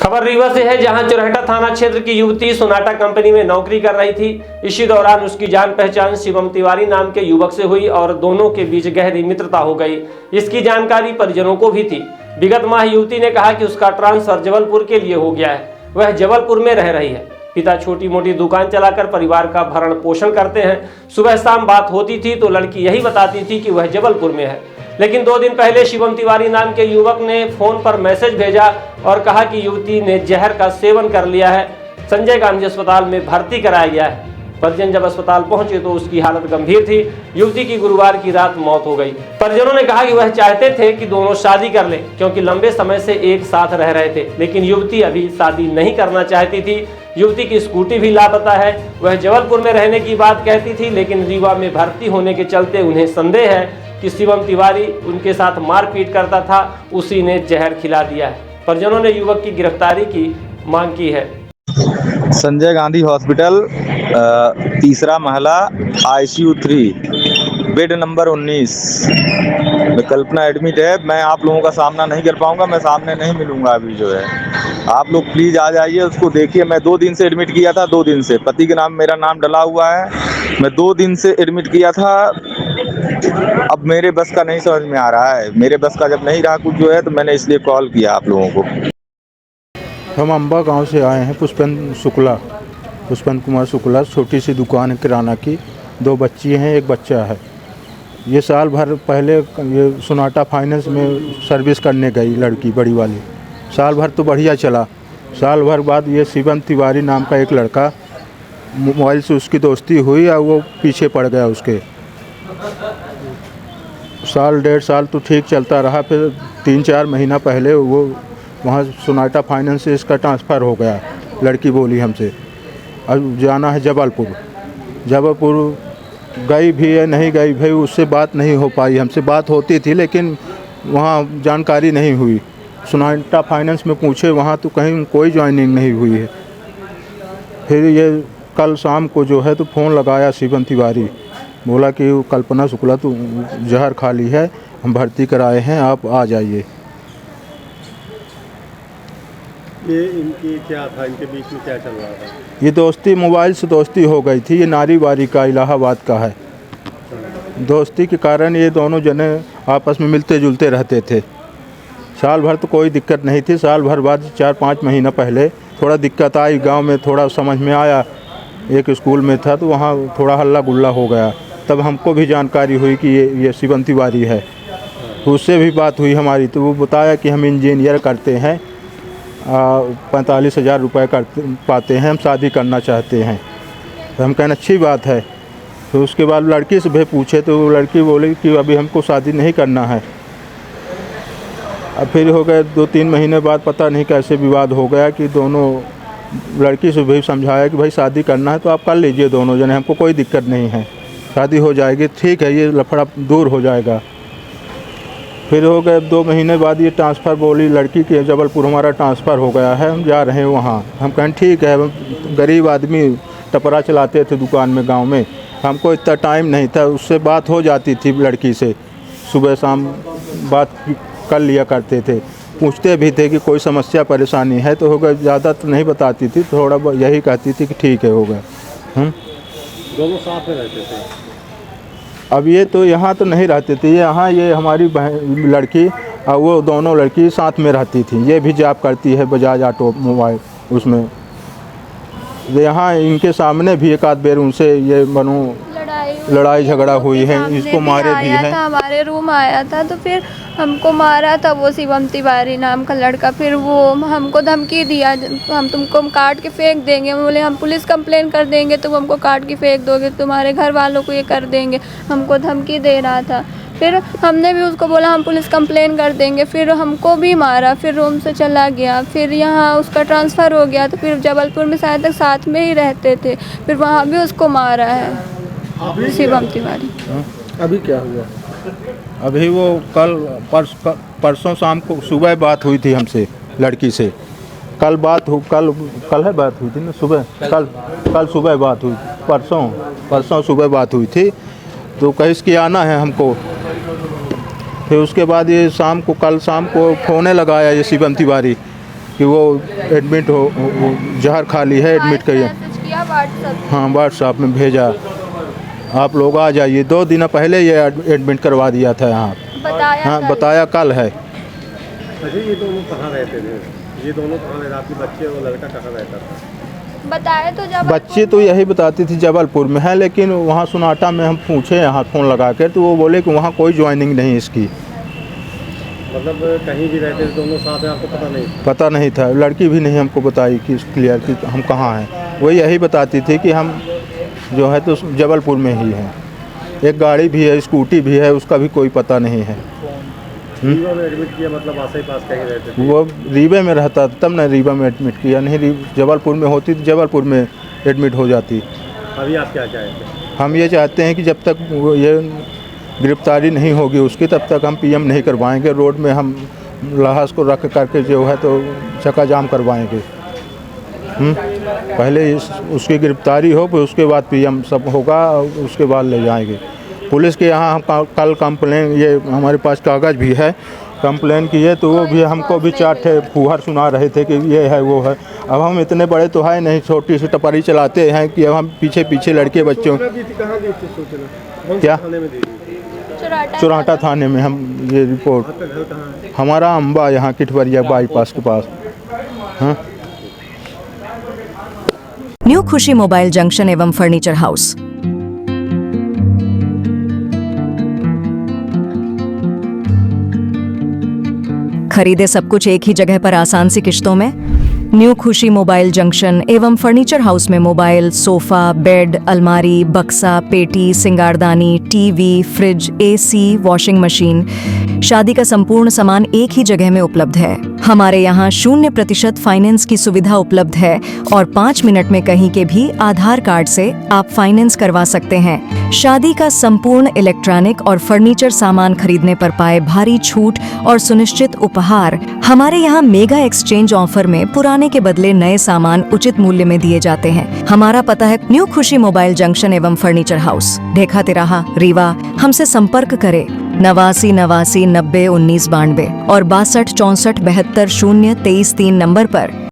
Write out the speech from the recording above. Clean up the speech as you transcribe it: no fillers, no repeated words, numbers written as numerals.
खबर रीवा से है, जहां चुरहटा थाना क्षेत्र की युवती सोनाटा कंपनी में नौकरी कर रही थी। इसी दौरान उसकी जान पहचान शिवम तिवारी नाम के युवक से हुई और दोनों के बीच गहरी मित्रता हो गई। इसकी जानकारी परिजनों को भी थी। विगत माह युवती ने कहा कि उसका ट्रांसफर जबलपुर के लिए हो गया है, वह जबलपुर में रह रही है। पिता छोटी मोटी दुकान चलाकर परिवार का भरण पोषण करते हैं। सुबह शाम बात होती थी तो लड़की यही बताती थी कि वह जबलपुर में है, लेकिन 2 दिन पहले शिवम तिवारी नाम के युवक ने फोन पर मैसेज भेजा और कहा कि युवती ने जहर का सेवन कर लिया है। संजय गांधी अस्पताल में भर्ती कराया गया है। परिजन जब अस्पताल पहुंचे तो उसकी हालत गंभीर थी। युवती की गुरुवार की रात मौत हो गई। परिजनों ने कहा कि वह चाहते थे कि दोनों शादी कर लें, क्योंकि लंबे समय से एक साथ रह रहे थे, लेकिन युवती अभी शादी नहीं करना चाहती थी। युवती की स्कूटी भी लापता है। वह जबलपुर में रहने की बात कहती थी, लेकिन रीवा में भर्ती होने के चलते उन्हें संदेह है कि शिवम तिवारी उनके साथ मारपीट करता था, उसी ने जहर खिला दिया है। परिजनों ने युवक की गिरफ्तारी की मांग की है। संजय गांधी हॉस्पिटल, तीसरा महला, ICU 3, बेड नंबर 19 में कल्पना एडमिट है। मैं आप लोगों का सामना नहीं कर पाऊंगा, मैं सामने नहीं मिलूंगा अभी जो है। आप लोग प्लीज़ आ जाइए, उसको देखिए। मैं 2 दिन से एडमिट किया था, 2 दिन से पति के नाम मेरा नाम डला हुआ है। मैं 2 दिन से एडमिट किया था। अब मेरे बस का नहीं समझ में आ रहा है। मेरे बस का जब नहीं रहा कुछ जो है, तो मैंने इसलिए कॉल किया आप लोगों को। हम अम्बा गांव से आए हैं। पुष्पन कुमार शुक्ला। छोटी सी दुकान है किराना की। 2 बच्ची हैं, 1 बच्चा है। ये साल भर पहले ये सोनाटा फाइनेंस में सर्विस करने गई लड़की, बड़ी वाली। साल भर तो बढ़िया चला। साल भर बाद ये शिवम तिवारी नाम का एक लड़का, मोबाइल से उसकी दोस्ती हुई और वो पीछे पड़ गया उसके। साल 1.5 साल तो ठीक चलता रहा। फिर 3-4 महीना पहले वो वहाँ सोनाटा फाइनेंस से इसका ट्रांसफ़र हो गया। लड़की बोली हमसे अब जाना है जबलपुर गई भी है, नहीं गई भाई, उससे बात नहीं हो पाई। हमसे बात होती थी लेकिन वहाँ जानकारी नहीं हुई। सोनाटा फाइनेंस में पूछे वहाँ तो कहीं कोई ज्वाइनिंग नहीं हुई है। फिर ये कल शाम को जो है तो फ़ोन लगाया शिवम तिवारी, बोला कि कल्पना शुक्ला तो जहर खा ली है, हम भर्ती कराए हैं, आप आ जाइए। ये इनकी क्या था, इनके बीच में क्या चल रहा था? ये दोस्ती, मोबाइल से दोस्ती हो गई थी। ये नारीवारी का इलाहाबाद का है। दोस्ती के कारण ये दोनों जने आपस में मिलते जुलते रहते थे। साल भर तो कोई दिक्कत नहीं थी। साल भर बाद 4-5 महीना पहले थोड़ा दिक्कत आई गांव में, थोड़ा समझ में आया। एक स्कूल में था तो वहाँ थोड़ा हल्ला गुल्ला हो गया। तब हमको भी जानकारी हुई कि ये शिवम तिवारी है। तो उससे भी बात हुई हमारी, तो वो बताया कि हम इंजीनियर करते हैं, 45,000 रुपये पाते हैं, हम शादी करना चाहते हैं। तो हम कहना अच्छी बात है। तो उसके बाद लड़की से भी पूछे तो लड़की बोली कि अभी हमको शादी नहीं करना है। अब फिर हो गए 2-3 महीने बाद पता नहीं कैसे विवाद हो गया कि दोनों, लड़की से भी समझाया कि भाई शादी करना है तो आप कर लीजिए दोनों जने, हमको कोई दिक्कत नहीं है, शादी हो जाएगी, ठीक है, ये लफड़ा दूर हो जाएगा। फिर हो गए 2 महीने बाद ये ट्रांसफ़र बोली लड़की के, जबलपुर हमारा ट्रांसफ़र हो गया है, हम जा रहे हैं वहाँ। हम कहें ठीक है, गरीब आदमी टपरा चलाते थे दुकान में गांव में, हमको इतना टाइम नहीं था। उससे बात हो जाती थी लड़की से, सुबह शाम बात कर लिया करते थे। पूछते भी थे कि कोई समस्या परेशानी है तो हो गया। ज़्यादा तो नहीं बताती थी, थोड़ा यही कहती थी कि ठीक है, हो गया। दोनों साथ में रहते थे? अब ये तो यहाँ तो नहीं रहते थे। यहाँ ये हमारी लड़की और वो दोनों लड़की साथ में रहती थी। ये भी जॉब करती है बजाज ऑटो मोबाइल उसमें। यहाँ इनके सामने भी एक आध बार उनसे ये लड़ाई झगड़ा हुई है, इसको मारे भी हैं। हमारे रूम आया था तो फिर हमको मारा था वो शिवम तिवारी नाम का लड़का। फिर वो हमको धमकी दिया, हम तुमको काट के फेंक देंगे। बोले हम पुलिस कंप्लेन कर देंगे, तुम हमको काट के फेंक दोगे, तुम्हारे घर वालों को ये कर देंगे, हमको धमकी दे रहा था। फिर हमने भी उसको बोला हम पुलिस कंप्लेन कर देंगे। फिर हमको भी मारा, फिर रूम से चला गया। फिर यहाँ उसका ट्रांसफ़र हो गया तो फिर जबलपुर में शायद तक साथ में ही रहते थे, फिर वहाँ भी उसको मारा है शिवम तिवारी। अभी क्या हुआ? अभी वो परसों शाम को सुबह बात हुई थी हमसे लड़की से। कल है बात हुई थी ना सुबह, कल सुबह बात हुई, परसों सुबह बात हुई थी। तो कहीं इसकी आना है हमको। फिर उसके बाद ये कल शाम को फ़ोने लगाया ये शिवम तिवारी कि वो एडमिट हो जहर खा ली है, एडमिट करिए। मैसेज किया व्हाट्सएप। हाँ, व्हाट्सएप में भेजा, आप लोग आ जाइए। 2 दिन पहले ये एडमिट करवा दिया था यहाँ। बताया हाँ, कल। बताया कल है। अच्छा, ये दोनों कहाँ रहते थे? ये दोनों कहाँ रहते? आपके बच्चे और लड़का कहाँ रहता था? बताया तो जब बच्चे तो यही बताती थी जबलपुर में है, लेकिन वहाँ सोनाटा में हम पूछे यहाँ फ़ोन लगा कर, तो वो बोले कि वहाँ कोई ज्वाइनिंग नहीं इसकी। मतलब कहीं भी रहते थे दोनों साथ में, आपको पता नहीं? पता नहीं था, लड़की भी नहीं हमको बताई कि क्लियर कि हम कहाँ हैं। वो यही बताती थी कि हम जो है तो जबलपुर में ही हैं। एक गाड़ी भी है, स्कूटी भी है, उसका भी कोई पता नहीं है। रीवा में एडमिट किया मतलब आस ही पास कहीं रहते थे? वो रीवा में रहता तब ना रीवा में एडमिट किया, नहीं जबलपुर में होती तो जबलपुर में एडमिट हो जाती। अभी आप क्या चाहते हैं? हम ये चाहते हैं कि जब तक वो ये गिरफ्तारी नहीं होगी उसकी, तब तक हम पीएम नहीं करवाएंगे। रोड में हम लाश को रख करके जो है तो चक्का जाम करवाएंगे। पहले उसकी गिरफ्तारी हो, फिर उसके बाद पीएम सब होगा, उसके बाद ले जाएंगे। पुलिस के यहाँ हम कल कंप्लेन, ये हमारे पास कागज़ भी है, कंप्लेन किए तो वो भी हमको भी 4 फुहर सुना रहे थे कि ये है वो है। अब हम इतने बड़े तो है नहीं, छोटी सी टपरी चलाते हैं कि अब हम पीछे पीछे लड़के बच्चों। कहाँ दी थी सूचना? क्या? थाने में दी थी? चुराटा थाने में हम ये रिपोर्ट। आपका घर कहाँ है? हमारा अम्बा यहाँ किठवरिया बाईपास के पास। हाँ, न्यू खुशी मोबाइल जंक्शन एवं फर्नीचर हाउस। खरीदे सब कुछ एक ही जगह पर आसान सी किश्तों में। न्यू खुशी मोबाइल जंक्शन एवं फर्नीचर हाउस में मोबाइल, सोफा, बेड, अलमारी, बक्सा, पेटी, सिंगारदानी, TV, fridge, AC, washing machine, शादी का संपूर्ण सामान एक ही जगह में उपलब्ध है। हमारे यहाँ 0% फाइनेंस की सुविधा उपलब्ध है और 5 मिनट में कहीं के भी आधार कार्ड से आप फाइनेंस करवा सकते हैं। शादी का संपूर्ण इलेक्ट्रॉनिक और फर्नीचर सामान खरीदने पर पाए भारी छूट और सुनिश्चित उपहार। हमारे यहाँ मेगा एक्सचेंज ऑफर में पुराने के बदले नए सामान उचित मूल्य में दिए जाते हैं। हमारा पता है न्यू खुशी मोबाइल जंक्शन एवं फर्नीचर हाउस, ढेखा तिराहा, रीवा। हमसे संपर्क करें 89 89 90 19 92 और 62 64 72 0 23 3 नंबर पर।